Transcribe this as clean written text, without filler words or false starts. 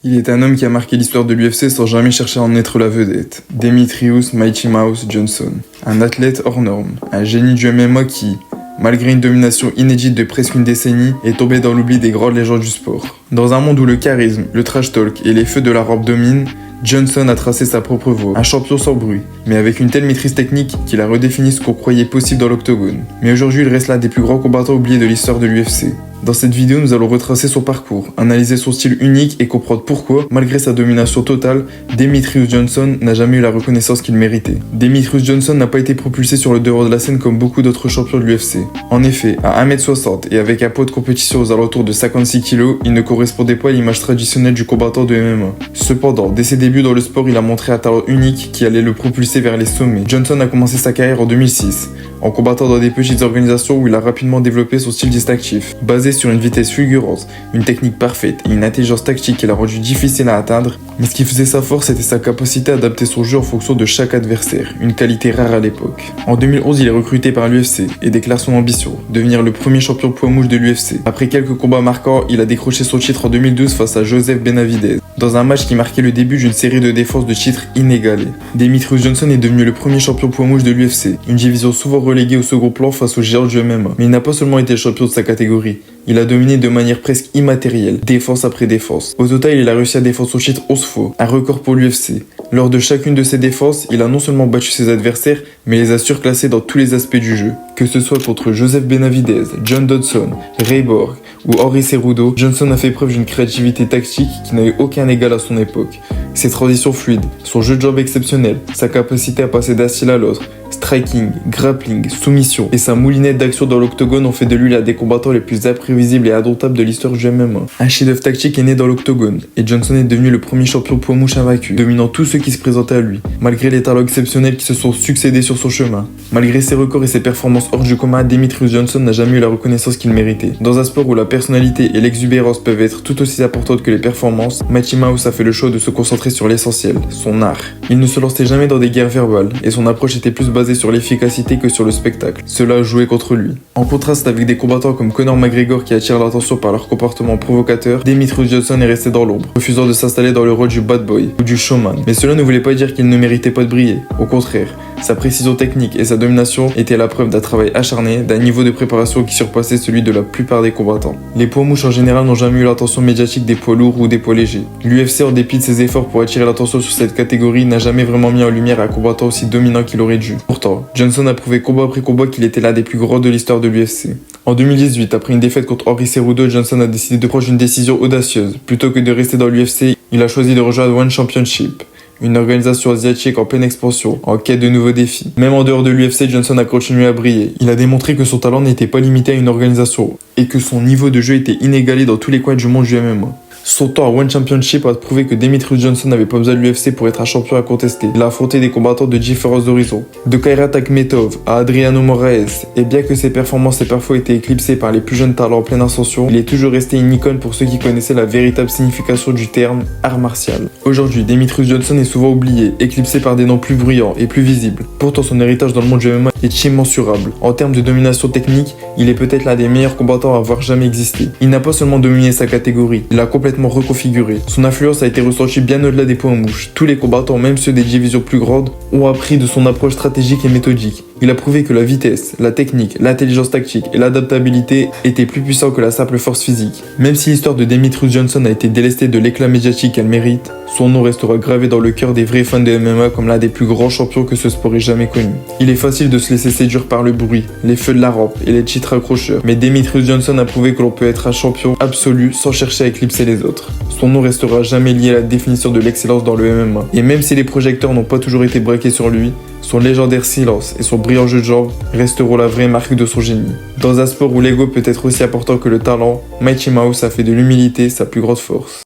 Il est un homme qui a marqué l'histoire de l'UFC sans jamais chercher à en être la vedette. Demetrius Mighty Mouse Johnson. Un athlète hors norme. Un génie du MMA qui, malgré une domination inédite de presque une décennie, est tombé dans l'oubli des grandes légendes du sport. Dans un monde où le charisme, le trash talk et les feux de la robe dominent, Johnson a tracé sa propre voie, un champion sans bruit, mais avec une telle maîtrise technique qu'il a redéfini ce qu'on croyait possible dans l'octogone. Mais aujourd'hui, il reste l'un des plus grands combattants oubliés de l'histoire de l'UFC. Dans cette vidéo, nous allons retracer son parcours, analyser son style unique et comprendre pourquoi, malgré sa domination totale, Demetrius Johnson n'a jamais eu la reconnaissance qu'il méritait. Demetrius Johnson n'a pas été propulsé sur le devant de la scène comme beaucoup d'autres champions de l'UFC. En effet, à 1m60 et avec un poids de compétition aux alentours de 56 kg, il ne correspondait pas à l'image traditionnelle du combattant de MMA. Cependant, dès ses débuts dans le sport, il a montré un talent unique qui allait le propulser vers les sommets. Johnson a commencé sa carrière en 2006, en combattant dans des petites organisations où il a rapidement développé son style distinctif, basé sur une vitesse fulgurante, une technique parfaite et une intelligence tactique qui l'a rendu difficile à atteindre, mais ce qui faisait sa force c'était sa capacité à adapter son jeu en fonction de chaque adversaire, une qualité rare à l'époque. En 2011, il est recruté par l'UFC et déclare son ambition, devenir le premier champion poids mouche de l'UFC. Après quelques combats marquants, il a décroché son titre en 2012 face à Joseph Benavidez, dans un match qui marquait le début d'une série de défenses de titres inégalées. Demetrius Johnson est devenu le premier champion poids mouche de l'UFC, une division souvent reléguée au second plan face aux géants du MMA. Mais il n'a pas seulement été champion de sa catégorie, il a dominé de manière presque immatérielle, défense après défense. Au total, il a réussi à défendre son titre 11 fois, un record pour l'UFC. Lors de chacune de ses défenses, il a non seulement battu ses adversaires, mais les a surclassés dans tous les aspects du jeu. Que ce soit contre Joseph Benavidez, John Dodson, Ray Borg ou Henry Cejudo, Johnson a fait preuve d'une créativité tactique qui n'avait aucun égal à son époque. Ses transitions fluides, son jeu de jambes exceptionnel, sa capacité à passer d'un style à l'autre, striking, grappling, soumission et sa moulinette d'action dans l'octogone ont fait de lui l'un des combattants les plus imprévisibles et indomptables de l'histoire du MMA. Un chef-d'œuvre tactique est né dans l'octogone et Johnson est devenu le premier champion poids mouche invaincu, dominant tous ceux qui se présentaient à lui, malgré les talents exceptionnels qui se sont succédés sur son chemin. Malgré ses records et ses performances hors du commun, Demetrius Johnson n'a jamais eu la reconnaissance qu'il méritait. Dans un sport où la personnalité et l'exubérance peuvent être tout aussi importantes que les performances, Mighty Mouse a fait le choix de se concentrer sur l'essentiel, son art. Il ne se lançait jamais dans des guerres verbales et son approche était plus basée sur l'efficacité que sur le spectacle. Cela a joué contre lui. En contraste avec des combattants comme Conor McGregor qui attirent l'attention par leur comportement provocateur, Demetrius Johnson est resté dans l'ombre, refusant de s'installer dans le rôle du bad boy ou du showman. Mais cela ne voulait pas dire qu'il ne méritait pas de briller. Au contraire, sa précision technique et sa domination étaient la preuve d'un travail acharné, d'un niveau de préparation qui surpassait celui de la plupart des combattants. Les poids mouches en général n'ont jamais eu l'attention médiatique des poids lourds ou des poids légers. L'UFC, en dépit de ses efforts pour attirer l'attention sur cette catégorie, n'a jamais vraiment mis en lumière un combattant aussi dominant qu'il aurait dû. Pourtant, Johnson a prouvé combat après combat qu'il était l'un des plus grands de l'histoire de l'UFC. En 2018, après une défaite contre Henry Cejudo, Johnson a décidé de prendre une décision audacieuse. Plutôt que de rester dans l'UFC, il a choisi de rejoindre One Championship, une organisation asiatique en pleine expansion, en quête de nouveaux défis. Même en dehors de l'UFC, Johnson a continué à briller. Il a démontré que son talent n'était pas limité à une organisation et que son niveau de jeu était inégalé dans tous les coins du monde du MMA. Son temps à One Championship a prouvé que Demetrius Johnson n'avait pas besoin de l'UFC pour être un champion à contester. Il a affronté des combattants de différents horizons, de Khairat Akhmetov à Adriano Moraes, et bien que ses performances aient parfois été éclipsées par les plus jeunes talents en pleine ascension, il est toujours resté une icône pour ceux qui connaissaient la véritable signification du terme art martial. Aujourd'hui, Demetrius Johnson est souvent oublié, éclipsé par des noms plus bruyants et plus visibles. Pourtant, son héritage dans le monde du MMA est immensurable. En termes de domination technique, il est peut-être l'un des meilleurs combattants à avoir jamais existé. Il n'a pas seulement dominé sa catégorie, il a complètement reconfiguré. Son influence a été ressentie bien au-delà des poids mouches. Tous les combattants, même ceux des divisions plus grandes, ont appris de son approche stratégique et méthodique. Il a prouvé que la vitesse, la technique, l'intelligence tactique et l'adaptabilité étaient plus puissants que la simple force physique. Même si l'histoire de Demetrius Johnson a été délestée de l'éclat médiatique qu'elle mérite, son nom restera gravé dans le cœur des vrais fans de MMA comme l'un des plus grands champions que ce sport ait jamais connu. Il est facile de se laisser séduire par le bruit, les feux de la rampe et les titres accrocheurs, mais Demetrius Johnson a prouvé que l'on peut être un champion absolu sans chercher à éclipser les autres. Son nom restera jamais lié à la définition de l'excellence dans le MMA. Et même si les projecteurs n'ont pas toujours été braqués sur lui, son légendaire silence et son brillant jeu de jambes resteront la vraie marque de son génie. Dans un sport où l'ego peut être aussi important que le talent, Mighty Mouse a fait de l'humilité sa plus grande force.